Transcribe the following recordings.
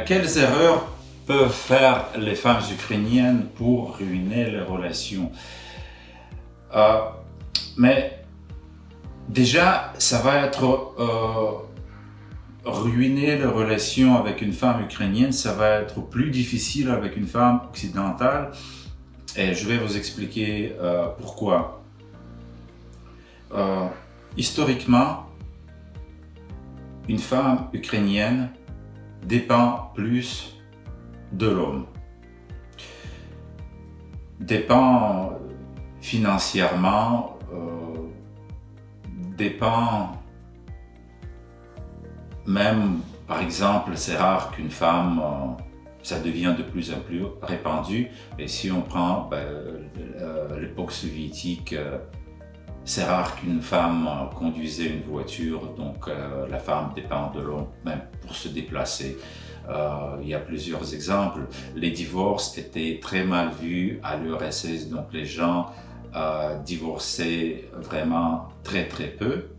Quelles erreurs peuvent faire les femmes ukrainiennes pour ruiner les relations? Mais déjà, ça va être ruiner les relations avec une femme ukrainienne, ça va être plus difficile avec une femme occidentale. Et je vais vous expliquer pourquoi. Historiquement, une femme ukrainienne dépend plus de l'homme. Dépend financièrement, dépend même, par exemple, c'est rare qu'une femme, ça devient de plus en plus répandu. Et si on prend l'époque soviétique, c'est rare qu'une femme conduisait une voiture, donc la femme dépend de l'homme même pour se déplacer. Il y a plusieurs exemples. Les divorces étaient très mal vus à l'URSS, donc les gens divorçaient vraiment très peu.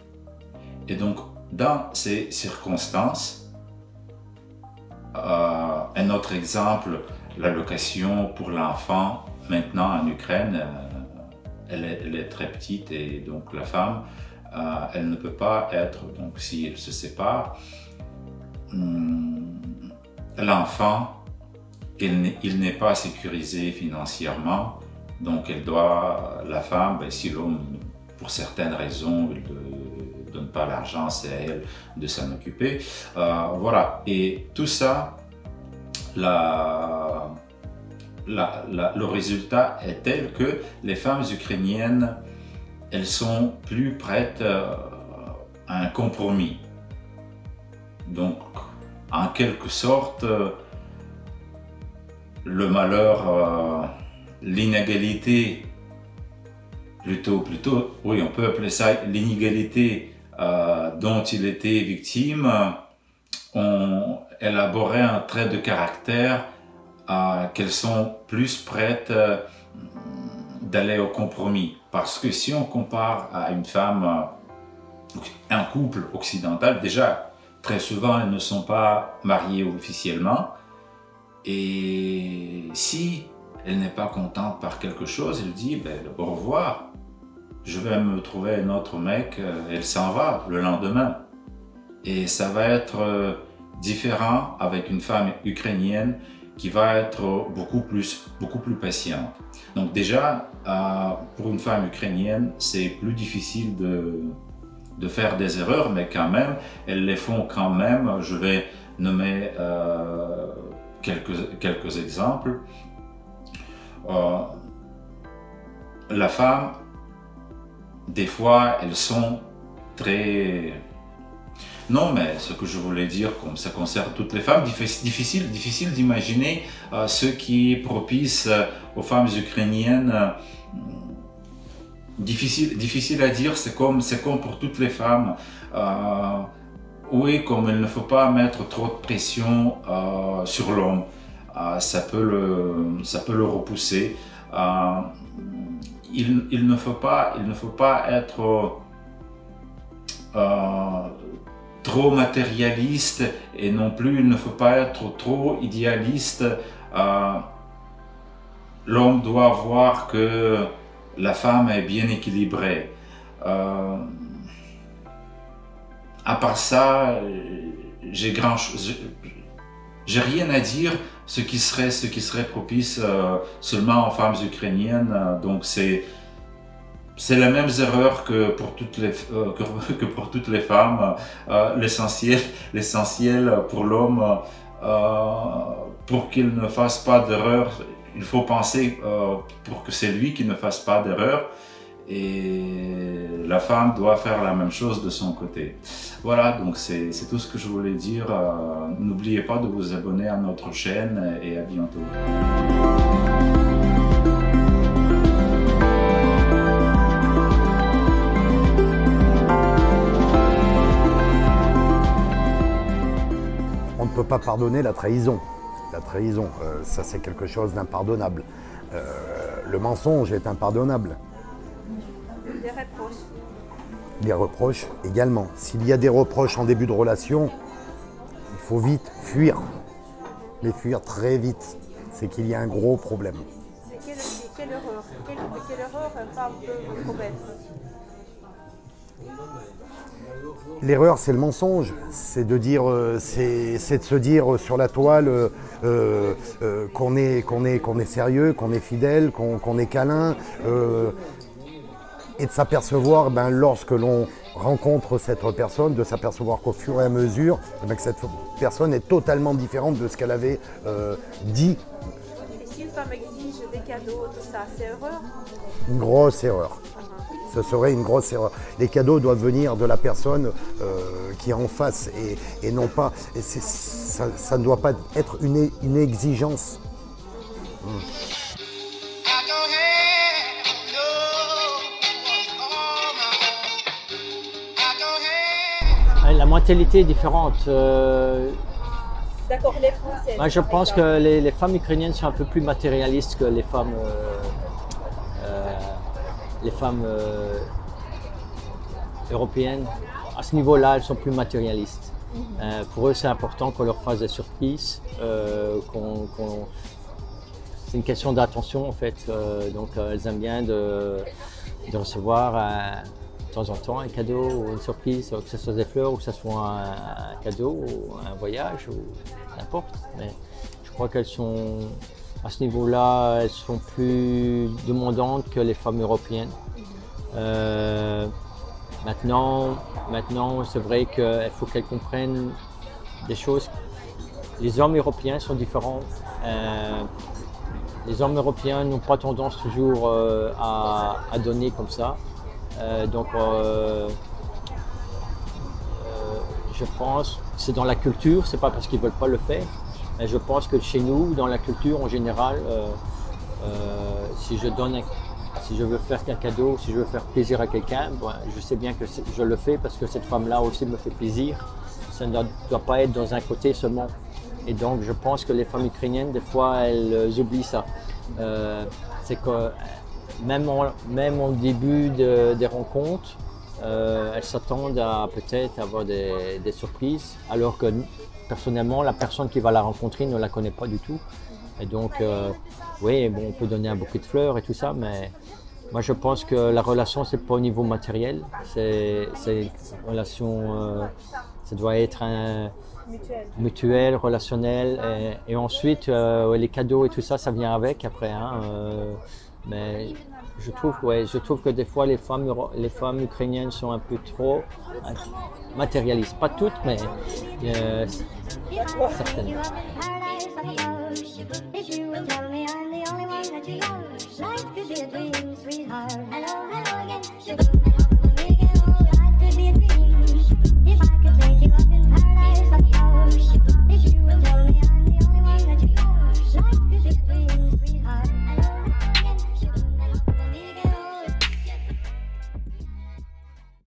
Et donc, dans ces circonstances, un autre exemple, l'allocation pour l'enfant, maintenant en Ukraine, elle est très petite et donc la femme, elle ne peut pas être, donc si elle se sépare, l'enfant, il n'est pas sécurisé financièrement, donc la femme, si l'homme, pour certaines raisons, ne donne pas l'argent, c'est à elle de s'en occuper. Voilà, et tout ça, le résultat est tel que les femmes ukrainiennes, elles sont plus prêtes à un compromis. Donc, en quelque sorte, le malheur, l'inégalité, plutôt, oui, on peut appeler ça l'inégalité dont il était victime, ont élaboré un trait de caractère qu'elles sont plus prêtes d'aller au compromis. Parce que si on compare à une femme, un couple occidental, déjà, très souvent, elles ne sont pas mariées officiellement. Et si elle n'est pas contente par quelque chose, elle dit au revoir, je vais me trouver un autre mec, elle s'en va le lendemain. Et ça va être différent avec une femme ukrainienne qui va être beaucoup plus patiente. Donc déjà, pour une femme ukrainienne, c'est plus difficile de faire des erreurs, mais quand même, elles les font quand même. Je vais nommer quelques exemples. La femme, des fois, elles sont très... Non, mais ce que je voulais dire, comme ça concerne toutes les femmes, difficile d'imaginer ce qui est propice aux femmes ukrainiennes. Difficile à dire, c'est comme pour toutes les femmes. Oui, comme il ne faut pas mettre trop de pression sur l'homme, ça peut le repousser. Il ne faut pas être trop matérialiste et non plus il ne faut pas être trop idéaliste. L'homme doit voir que la femme est bien équilibrée. À part ça, j'ai rien à dire ce qui serait propice seulement aux femmes ukrainiennes. Donc c'est les mêmes erreurs que pour toutes les femmes. L'essentiel pour l'homme, pour qu'il ne fasse pas d'erreur, il faut penser pour que c'est lui qui ne fasse pas d'erreur. Et la femme doit faire la même chose de son côté. Voilà, donc c'est tout ce que je voulais dire. N'oubliez pas de vous abonner à notre chaîne et à bientôt. On ne peut pas pardonner la trahison. La trahison, ça c'est quelque chose d'impardonnable. Le mensonge est impardonnable. Des reproches. Les reproches également. S'il y a des reproches en début de relation, il faut vite fuir. mais fuir très vite. C'est qu'il y a un gros problème. Quelle erreur une femme peut commettre? L'erreur, c'est le mensonge. C'est de se dire sur la toile qu'on est sérieux, qu'on est fidèle, qu'on est câlin, et de s'apercevoir, lorsque l'on rencontre cette personne, de s'apercevoir qu'au fur et à mesure, que cette personne est totalement différente de ce qu'elle avait dit. Et si une femme exige des cadeaux, tout ça, c'est erreur? Une grosse erreur. Ce serait une grosse erreur. Les cadeaux doivent venir de la personne qui est en face et non pas. Et ça ne doit pas être une exigence. La mentalité est différente. D'accord, les Françaises. Moi, je pense que les femmes ukrainiennes sont un peu plus matérialistes que les femmes européennes. À ce niveau-là, elles sont plus matérialistes. Pour eux, c'est important qu'on leur fasse des surprises. C'est une question d'attention en fait. Donc, elles aiment bien de recevoir de temps en temps un cadeau ou une surprise, que ce soit des fleurs ou que ce soit un cadeau ou un voyage ou n'importe. Mais je crois qu'elles sont, à ce niveau-là, elles sont plus demandantes que les femmes européennes. Maintenant, c'est vrai qu'il faut qu'elles comprennent des choses. Les hommes européens sont différents. Les hommes européens n'ont pas tendance toujours à donner comme ça. Donc, je pense que c'est dans la culture, c'est pas parce qu'ils ne veulent pas le faire. Mais je pense que chez nous, dans la culture en général, si je veux faire un cadeau, si je veux faire plaisir à quelqu'un, je sais bien que je le fais parce que cette femme-là aussi me fait plaisir. Ça ne doit pas être dans un côté seulement. Et donc, je pense que les femmes ukrainiennes, des fois, elles oublient ça. C'est que même au début des rencontres, elles s'attendent à peut-être avoir des surprises, alors que personnellement, la personne qui va la rencontrer ne la connaît pas du tout. Et donc, oui, bon, on peut donner un bouquet de fleurs et tout ça, mais moi je pense que la relation, c'est pas au niveau matériel, c'est une relation, ça doit être mutuel, relationnel, et ensuite les cadeaux et tout ça, ça vient avec après. Hein, mais je trouve que des fois les femmes ukrainiennes sont un peu trop matérialistes. Pas toutes, mais certaines. If you will tell me I'm the only one that you love, life could be a dream, sweetheart. Hello, hello again.